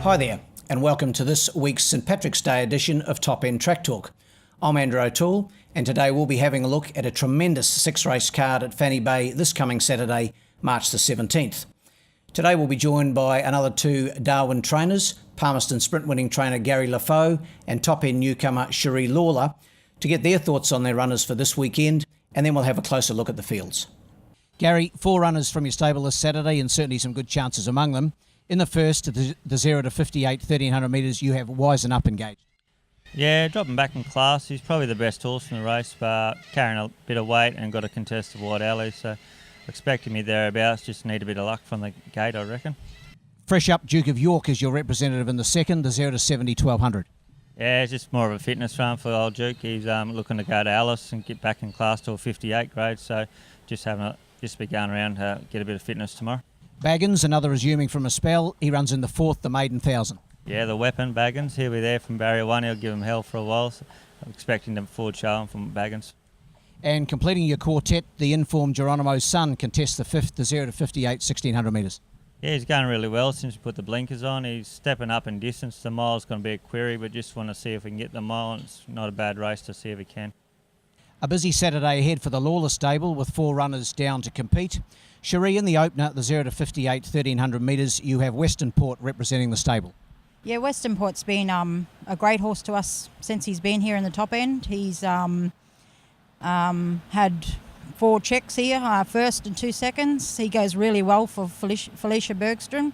Hi there, and welcome to this week's St Patrick's Day edition of Top End Track Talk. I'm Andrew O'Toole, and today we'll be having a look at a tremendous six-race card at Fanny Bay this coming Saturday, March the 17th. Today we'll be joined by another two Darwin trainers, Palmerston sprint-winning trainer Gary Lafoe and top-end newcomer Cherie Lawler, to get their thoughts on their runners for this weekend, and then we'll have a closer look at the fields. Gary, 4 runners from your stable this Saturday, and certainly some good chances among them. In the first, the 0 to 58, 1300 metres, you have Wisen Up engaged. Yeah, dropping back in class. He's probably the best horse in the race, but carrying a bit of weight and got a contested wide alley, so expecting me thereabouts. Just need a bit of luck from the gate, I reckon. Fresh up, Duke of York is your representative in the second, the 0 to 70, 1200. Yeah, it's just more of a fitness run for old Duke. He's looking to go to Alice and get back in class to a 58 grade, so just be going around, get a bit of fitness tomorrow. Baggins, another resuming from a spell. He runs in the fourth, the maiden 1000. Yeah, the weapon, Baggins. He'll be there from barrier 1. He'll give him hell for a while. So I'm expecting them forward showing from Baggins. And completing your quartet, the informed Geronimo's son contests the fifth, the 0 to 58, 1600 metres. Yeah, he's going really well since we put the blinkers on. He's stepping up in distance. The mile's going to be a query, but just want to see if we can get the mile. It's not a bad race to see if we can. A busy Saturday ahead for the Lawler stable with 4 runners down to compete. Cherie, in the opener, the 0 to 58, 1300 metres, you have Western Port representing the stable. Yeah, Western Port's been a great horse to us since he's been here in the top end. He's had 4 checks here, first and 2 seconds. He goes really well for Felicia Bergstrom.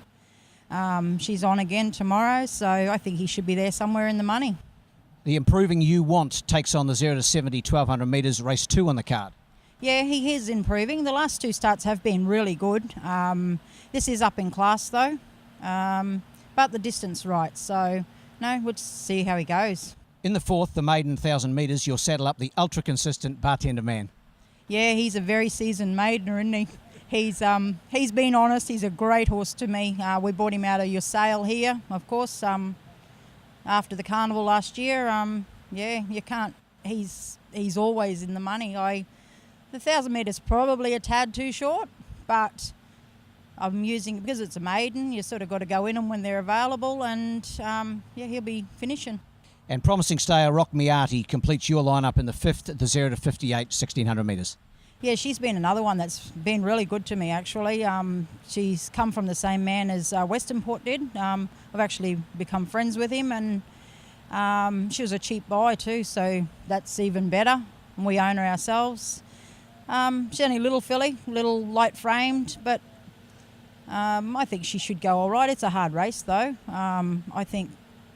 She's on again tomorrow, so I think he should be there somewhere in the money. The improving You Want takes on the 0 to 70, 1200 metres, race 2 on the card. Yeah, he is improving. The last 2 starts have been really good. This is up in class though, but the distance right. So, no, we'll just see how he goes. In the fourth, the maiden 1000 metres, you'll saddle up the ultra-consistent Bartender Man. Yeah, he's a very seasoned maidener, isn't he? He's been honest. He's a great horse to me. We bought him out of your sale here, of course, after the carnival last year. Yeah, you can't. He's always in the money. The 1000 metres probably a tad too short, but I'm using, because it's a maiden, you sort of got to go in them when they're available, and yeah, he'll be finishing. And promising stayer Rock Miati completes your lineup in the fifth, the 0 to 58, 1600 metres. Yeah, she's been another one that's been really good to me, actually. She's come from the same man as Western Port did. I've actually become friends with him, and she was a cheap buy too, so that's even better. And we own her ourselves. She's only a little filly, little light framed, but I think she should go all right. It's a hard race though. I think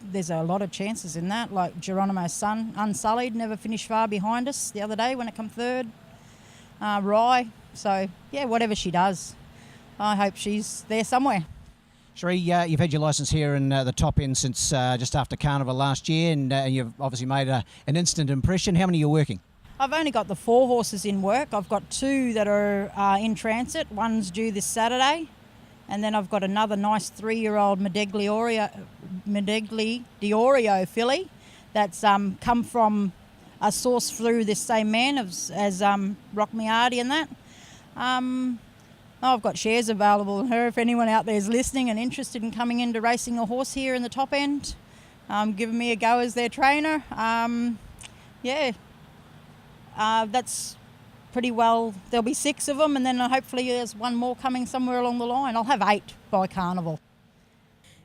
there's a lot of chances in that, like Geronimo's son, Unsullied, never finished far behind us the other day when it come third. Rye, so yeah, whatever she does, I hope she's there somewhere. Cherie, you've had your licence here in the top end since just after Carnival last year, and you've obviously made an instant impression. How many are you working? I've only got the 4 horses in work. I've got 2 that are in transit. One's due this Saturday, and then I've got another nice 3-year-old Medegli D'Orio filly that's come from a source through this same man as Rock Miati and that. I've got shares available in her if anyone out there is listening and interested in coming into racing a horse here in the top end. Giving me a go as their trainer. Yeah. That's pretty well, there'll be 6 of them, and then hopefully there's one more coming somewhere along the line. I'll have 8 by Carnival.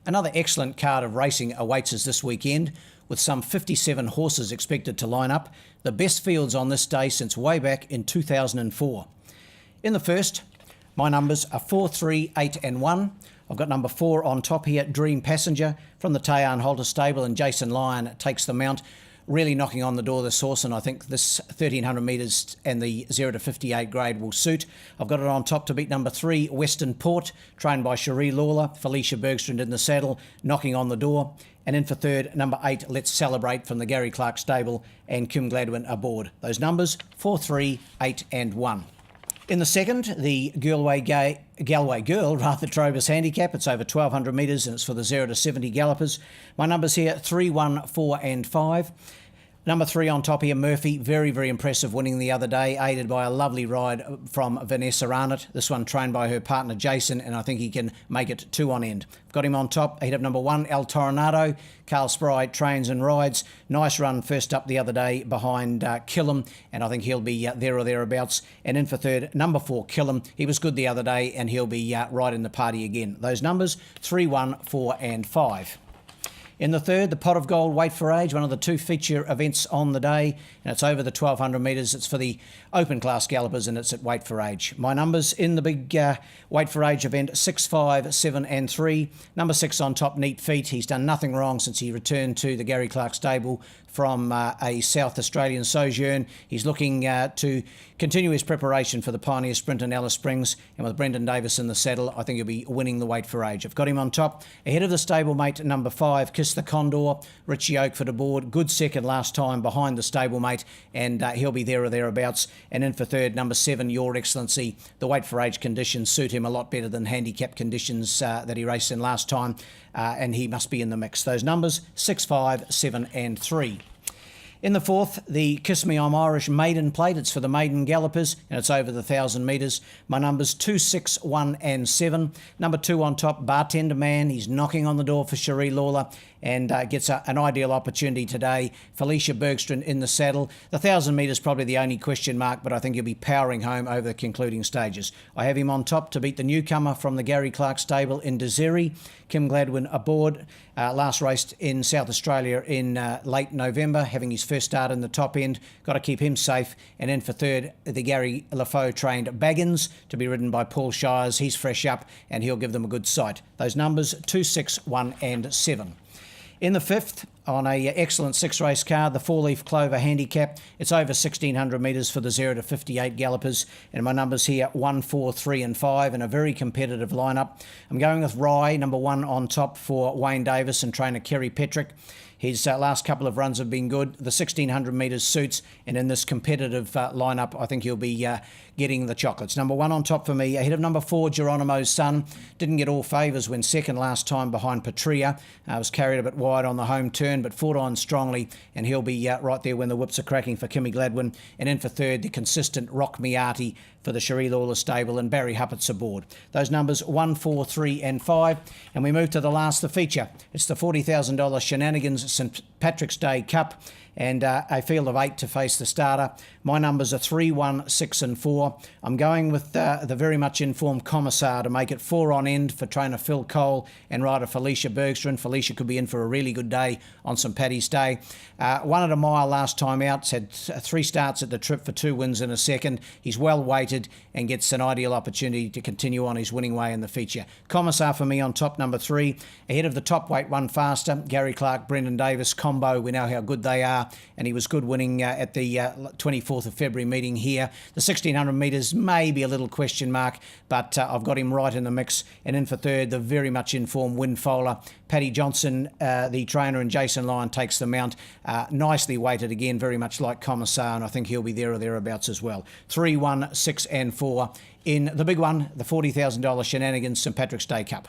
Another excellent card of racing awaits us this weekend, with some 57 horses expected to line up, the best fields on this day since way back in 2004. In the first, my numbers are 4, 3, 8 and 1. I've got number 4 on top here, Dream Passenger, from the Tayan Halter stable, and Jason Lyon takes the mount. Really knocking on the door, this horse, and I think this 1300 metres and the 0 to 58 grade will suit. I've got it on top to beat number 3, Western Port, trained by Cherie Lawler, Felicia Bergstrom in the saddle, knocking on the door. And in for third, number 8, Let's Celebrate, from the Gary Clark stable, and Kim Gladwin aboard. Those numbers, 4, 3, 8 and 1. In the second, the Galway Girl, Trobus Handicap. It's over 1,200 metres and it's for the 0 to 70 gallopers. My numbers here, 3, 1, 4 and 5. Number 3 on top here, Murphy. Very, very impressive winning the other day, aided by a lovely ride from Vanessa Arnott. This one trained by her partner Jason, and I think he can make it 2 on end. Got him on top ahead of number 1, El Toronado. Carl Spry trains and rides. Nice run first up the other day behind Killam, and I think he'll be there or thereabouts. And in for third, number 4, Killam. He was good the other day, and he'll be right in the party again. Those numbers, 3, 1, 4 and 5. In the third, the Pot of Gold Weight for Age, one of the 2 feature events on the day, and it's over the 1,200 metres. It's for the open class gallopers, and it's at Weight for Age. My numbers in the big Weight for Age event, 6, 5, 7 and 3. Number 6 on top, Neat Feet. He's done nothing wrong since he returned to the Gary Clark stable from a South Australian sojourn. He's looking to continue his preparation for the Pioneer Sprint in Alice Springs, and with Brendan Davis in the saddle, I think he'll be winning the Weight for Age. I've got him on top ahead of the stablemate number 5, Kiss the Condor. Richie Oakford aboard, good second last time behind the stablemate, and he'll be there or thereabouts. And in for third, number 7, Your Excellency. The Weight for Age conditions suit him a lot better than handicap conditions that he raced in last time, and he must be in the mix. Those numbers, 6, 5, 7 and 3. In the fourth, the Kiss Me I'm Irish maiden plate. It's for the maiden gallopers, and it's over the 1,000 metres. My numbers 2, 6, 1 and 7. Number 2 on top, Bartender Man. He's knocking on the door for Cherie Lawler and gets an ideal opportunity today. Felicia Bergstrand in the saddle. The 1,000 metres probably the only question mark, but I think he'll be powering home over the concluding stages. I have him on top to beat the newcomer from the Gary Clark stable in Desiree. Kim Gladwin aboard. Last raced in South Australia in late November, having his first start in the top end. Got to keep him safe. And in for third, the Gary Lafoe trained Baggins to be ridden by Paul Shires. He's fresh up and he'll give them a good sight. Those numbers, 2, 6, 1 and 7. In the fifth, on a excellent 6-race card, the 4-leaf Clover Handicap. It's over 1,600 metres for the 0 to 58 gallopers. And my numbers here, 1, 4, 3 and 5, and a very competitive lineup. I'm going with Rye, number 1 on top for Wayne Davis and trainer Kerry Petrick. His last couple of runs have been good. The 1,600 metres suits, and in this competitive lineup, I think he'll be getting the chocolates. Number 1 on top for me, ahead of number 4, Geronimo's Son. Didn't get all favours when second last time behind Patria. Was carried a bit wide on the home turn, but fought on strongly, and he'll be right there when the whips are cracking for Kimmy Gladwin. And in for third, the consistent Rock Miati for the Cherie Lawler stable, and Barry Huppert's aboard. Those numbers, 1, 4, 3 and 5. And we move to the last, the feature. It's the $40,000 Shenanigans St Patrick's Day Cup, and a field of 8 to face the starter. My numbers are 3, 1, 6 and 4. I'm going with the very much informed Commissar to make it 4 on end for trainer Phil Cole and rider Felicia Bergstrand. Felicia could be in for a really good day on St Paddy's Day. Won at a mile last time out. It's had 3 starts at the trip for 2 wins in a second. He's well weighted and gets an ideal opportunity to continue on his winning way in the feature. Commissar for me on top, number 3. Ahead of the top weight one faster, Gary Clark, Brendan Davis combo. We know how good they are, and he was good winning at the 24th of February meeting here. The 1,600 metres may be a little question mark, but I've got him right in the mix. And in for third, the very much informed Windfoaler. Paddy Johnson, the trainer, and Jason Lyon takes the mount. Nicely weighted again, very much like Commissar, and I think he'll be there or thereabouts as well. 3, 1, 6 and 4 in the big one, the $40,000 Shenanigans St Patrick's Day Cup.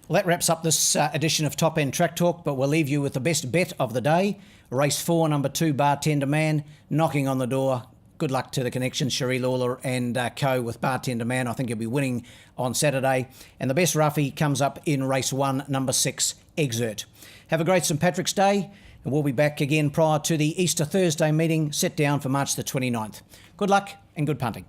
Well, that wraps up this edition of Top End Track Talk, but we'll leave you with the best bet of the day. Race 4, number 2, Bartender Man, knocking on the door. Good luck to the connections, Cherie Lawler and co with Bartender Man. I think he'll be winning on Saturday. And the best roughie comes up in race 1, number 6, Exert. Have a great St Patrick's Day, and we'll be back again prior to the Easter Thursday meeting set down for March the 29th. Good luck and good punting.